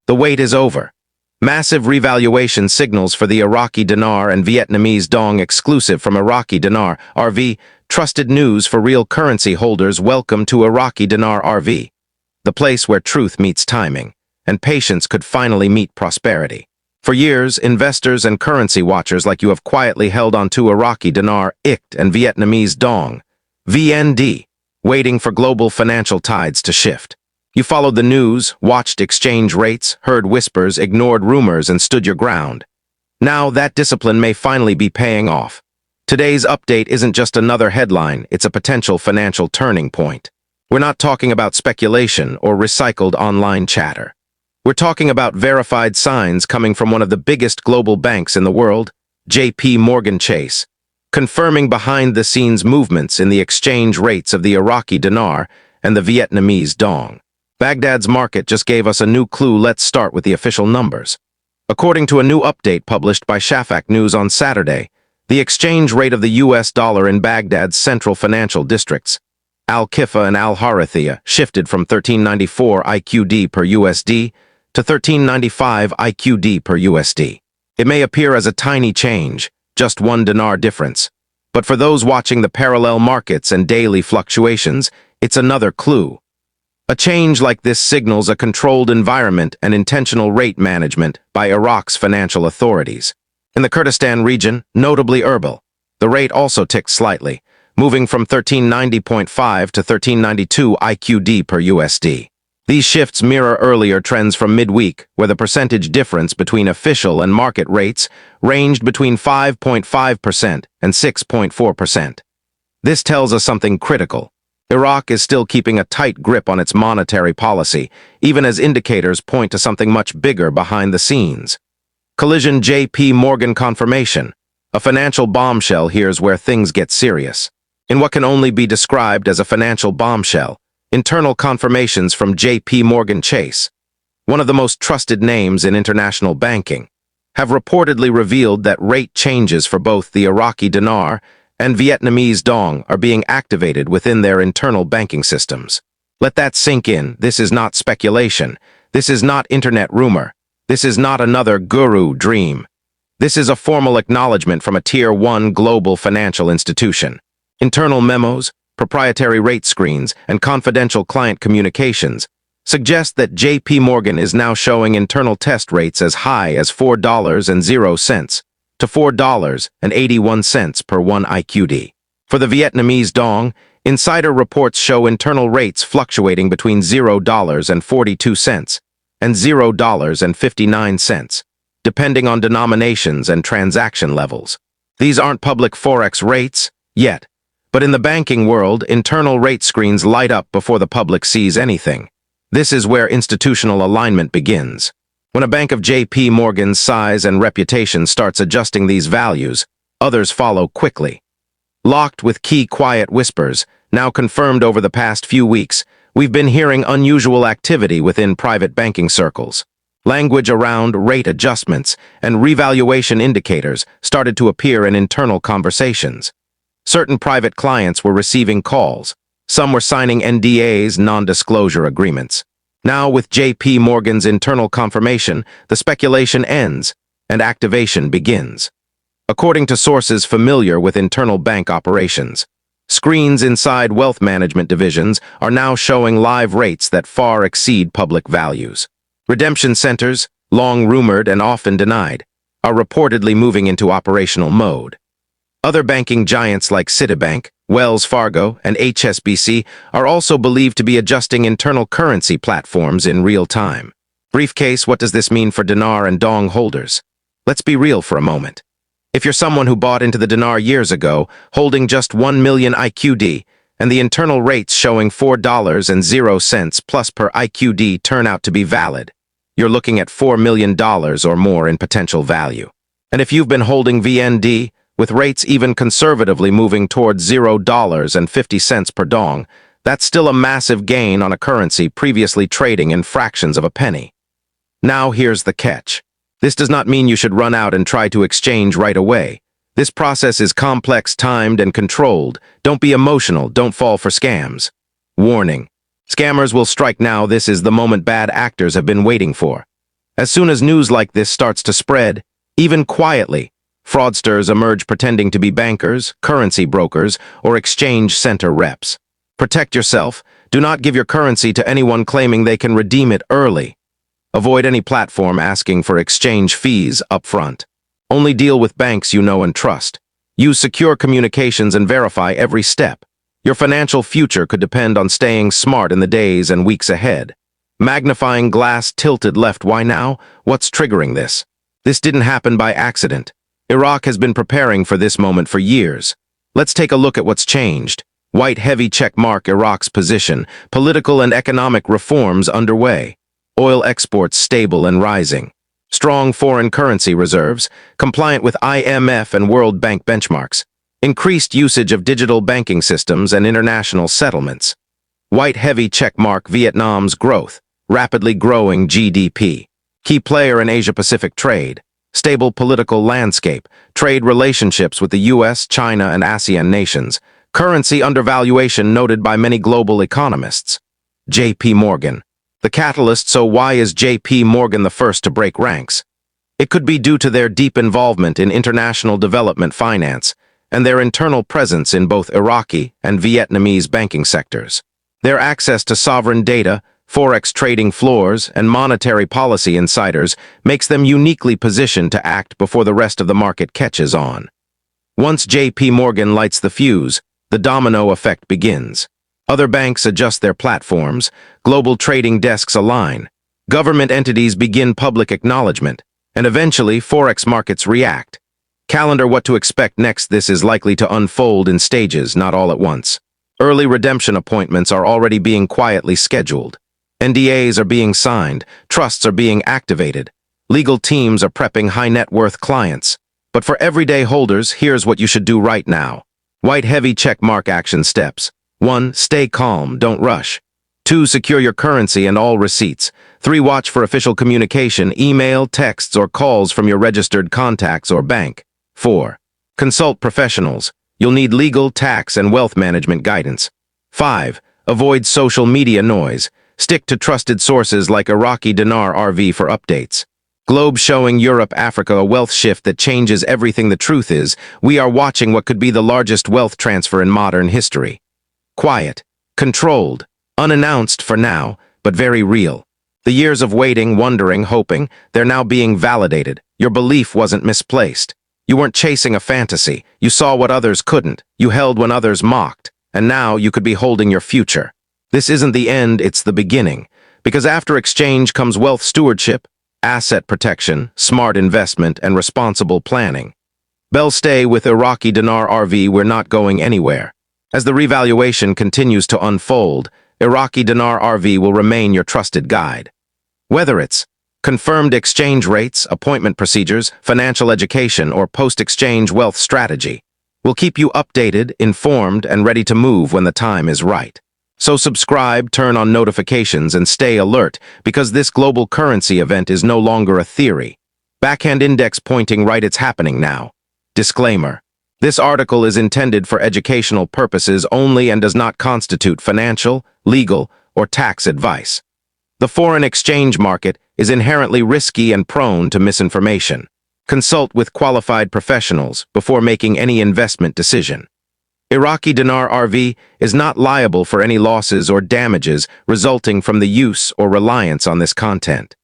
The wait is over. Massive revaluation signals for the Iraqi Dinar and Vietnamese Dong exclusive from Iraqi Dinar RV. Trusted news for real currency holders. Welcome to Iraqi Dinar RV, the place where truth meets timing, and patience could finally meet prosperity. For years, investors and currency watchers like you have quietly held on to Iraqi Dinar, IQD, and Vietnamese Dong, VND, waiting for global financial tides to shift. You followed the news, watched exchange rates, heard whispers, ignored rumors, and stood your ground. Now that discipline may finally be paying off. Today's update isn't just another headline, it's a potential financial turning point. We're not talking about speculation or recycled online chatter. We're talking about verified signs coming from one of the biggest global banks in the world, J.P. Morgan Chase, confirming behind-the-scenes movements in the exchange rates of the Iraqi dinar and the Vietnamese dong. Baghdad's market just gave us a new clue. Let's start with the official numbers. According to a new update published by Shafak News on Saturday, the exchange rate of the U.S. dollar in Baghdad's central financial districts, Al-Kifa and Al-Harithia, shifted from 1394 IQD per USD to 1395 IQD per USD. It may appear as a tiny change, just one dinar difference, but for those watching the parallel markets and daily fluctuations, it's another clue. A change like this signals a controlled environment and intentional rate management by Iraq's financial authorities. In the Kurdistan region, notably Erbil, the rate also ticked slightly, moving from 1390.5 to 1392 IQD per USD. These shifts mirror earlier trends from midweek, where the percentage difference between official and market rates ranged between 5.5% and 6.4%. This tells us something critical. Iraq is still keeping a tight grip on its monetary policy, even as indicators point to something much bigger behind the scenes. Collision J.P. Morgan confirmation. A financial bombshell. Here's where things get serious. In what can only be described as a financial bombshell, internal confirmations from J.P. Morgan Chase, one of the most trusted names in international banking, have reportedly revealed that rate changes for both the Iraqi dinar and Vietnamese dong are being activated within their internal banking systems. Let that sink in. This is not speculation. This is not internet rumor. This is not another guru dream. This is a formal acknowledgement from a Tier 1 global financial institution. Internal memos, proprietary rate screens, and confidential client communications suggest that J.P. Morgan is now showing internal test rates as high as $4.00 to $4.81 per 1 IQD. For the Vietnamese dong, insider reports show internal rates fluctuating between $0.42 and $0.59, depending on denominations and transaction levels. These aren't public forex rates yet, but in the banking world, internal rate screens light up before the public sees anything. This is where institutional alignment begins. When a bank of J.P. Morgan's size and reputation starts adjusting these values, others follow quickly. Locked with key quiet whispers, now confirmed over the past few weeks, we've been hearing unusual activity within private banking circles. Language around rate adjustments and revaluation indicators started to appear in internal conversations. Certain private clients were receiving calls. Some were signing NDAs, non-disclosure agreements. Now, with J.P. Morgan's internal confirmation, the speculation ends and activation begins. According to sources familiar with internal bank operations, screens inside wealth management divisions are now showing live rates that far exceed public values. Redemption centers, long rumored and often denied, are reportedly moving into operational mode. Other banking giants like Citibank, Wells Fargo, and HSBC are also believed to be adjusting internal currency platforms in real time. Briefcase, what does this mean for dinar and dong holders? Let's be real for a moment. If you're someone who bought into the dinar years ago, holding just 1 million IQD, and the internal rates showing $4.00 plus per IQD turn out to be valid, you're looking at $4 million or more in potential value. And if you've been holding VND, with rates even conservatively moving towards $0.50 per dong, that's still a massive gain on a currency previously trading in fractions of a penny. Now here's the catch. This does not mean you should run out and try to exchange right away. This process is complex, timed, and controlled. Don't be emotional, don't fall for scams. Warning. Scammers will strike now. This is the moment bad actors have been waiting for. As soon as news like this starts to spread, even quietly, fraudsters emerge pretending to be bankers, currency brokers, or exchange center reps. Protect yourself. Do not give your currency to anyone claiming they can redeem it early. Avoid any platform asking for exchange fees upfront. Only deal with banks you know and trust. Use secure communications and verify every step. Your financial future could depend on staying smart in the days and weeks ahead. Magnifying glass tilted left. Why now? What's triggering this? This didn't happen by accident. Iraq has been preparing for this moment for years. Let's take a look at what's changed. White heavy check mark. Iraq's position. Political and economic reforms underway. Oil exports stable and rising. Strong foreign currency reserves, compliant with IMF and World Bank benchmarks. Increased usage of digital banking systems and international settlements. White heavy check mark. Vietnam's growth. Rapidly growing GDP. Key player in Asia-Pacific trade. Stable political landscape. Trade relationships with the US, China, and ASEAN nations. Currency undervaluation noted by many global economists. J.P. Morgan. The catalyst. So why is J.P. Morgan the first to break ranks? It could be due to their deep involvement in international development finance and their internal presence in both Iraqi and Vietnamese banking sectors. Their access to sovereign data, forex trading floors, and monetary policy insiders makes them uniquely positioned to act before the rest of the market catches on. Once J.P. Morgan lights the fuse, the domino effect begins. Other banks adjust their platforms, global trading desks align, government entities begin public acknowledgement, and eventually forex markets react. Calendar what to expect next. This is likely to unfold in stages, not all at once. Early redemption appointments are already being quietly scheduled. NDAs are being signed, trusts are being activated, legal teams are prepping high-net-worth clients. But for everyday holders, here's what you should do right now. White heavy check mark action steps. 1. Stay calm, don't rush. 2. Secure your currency and all receipts. 3. Watch for official communication, email, texts, or calls from your registered contacts or bank. 4. Consult professionals. You'll need legal, tax, and wealth management guidance. 5. Avoid social media noise. Stick to trusted sources like Iraqi Dinar RV for updates. Globe showing Europe, Africa a wealth shift that changes everything. The truth is, we are watching what could be the largest wealth transfer in modern history. Quiet, controlled, unannounced for now, but very real. The years of waiting, wondering, hoping, they're now being validated. Your belief wasn't misplaced. You weren't chasing a fantasy. You saw what others couldn't. You held when others mocked. And now you could be holding your future. This isn't the end, it's the beginning. Because after exchange comes wealth stewardship, asset protection, smart investment, and responsible planning. Stay with Iraqi Dinar RV. We're not going anywhere. As the revaluation continues to unfold, Iraqi Dinar RV will remain your trusted guide. Whether it's confirmed exchange rates, appointment procedures, financial education, or post-exchange wealth strategy, we'll keep you updated, informed, and ready to move when the time is right. So subscribe, turn on notifications, and stay alert, because this global currency event is no longer a theory. Backhand index pointing right, it's happening now. Disclaimer. This article is intended for educational purposes only and does not constitute financial, legal, or tax advice. The foreign exchange market is inherently risky and prone to misinformation. Consult with qualified professionals before making any investment decision. Iraqi Dinar RV is not liable for any losses or damages resulting from the use or reliance on this content.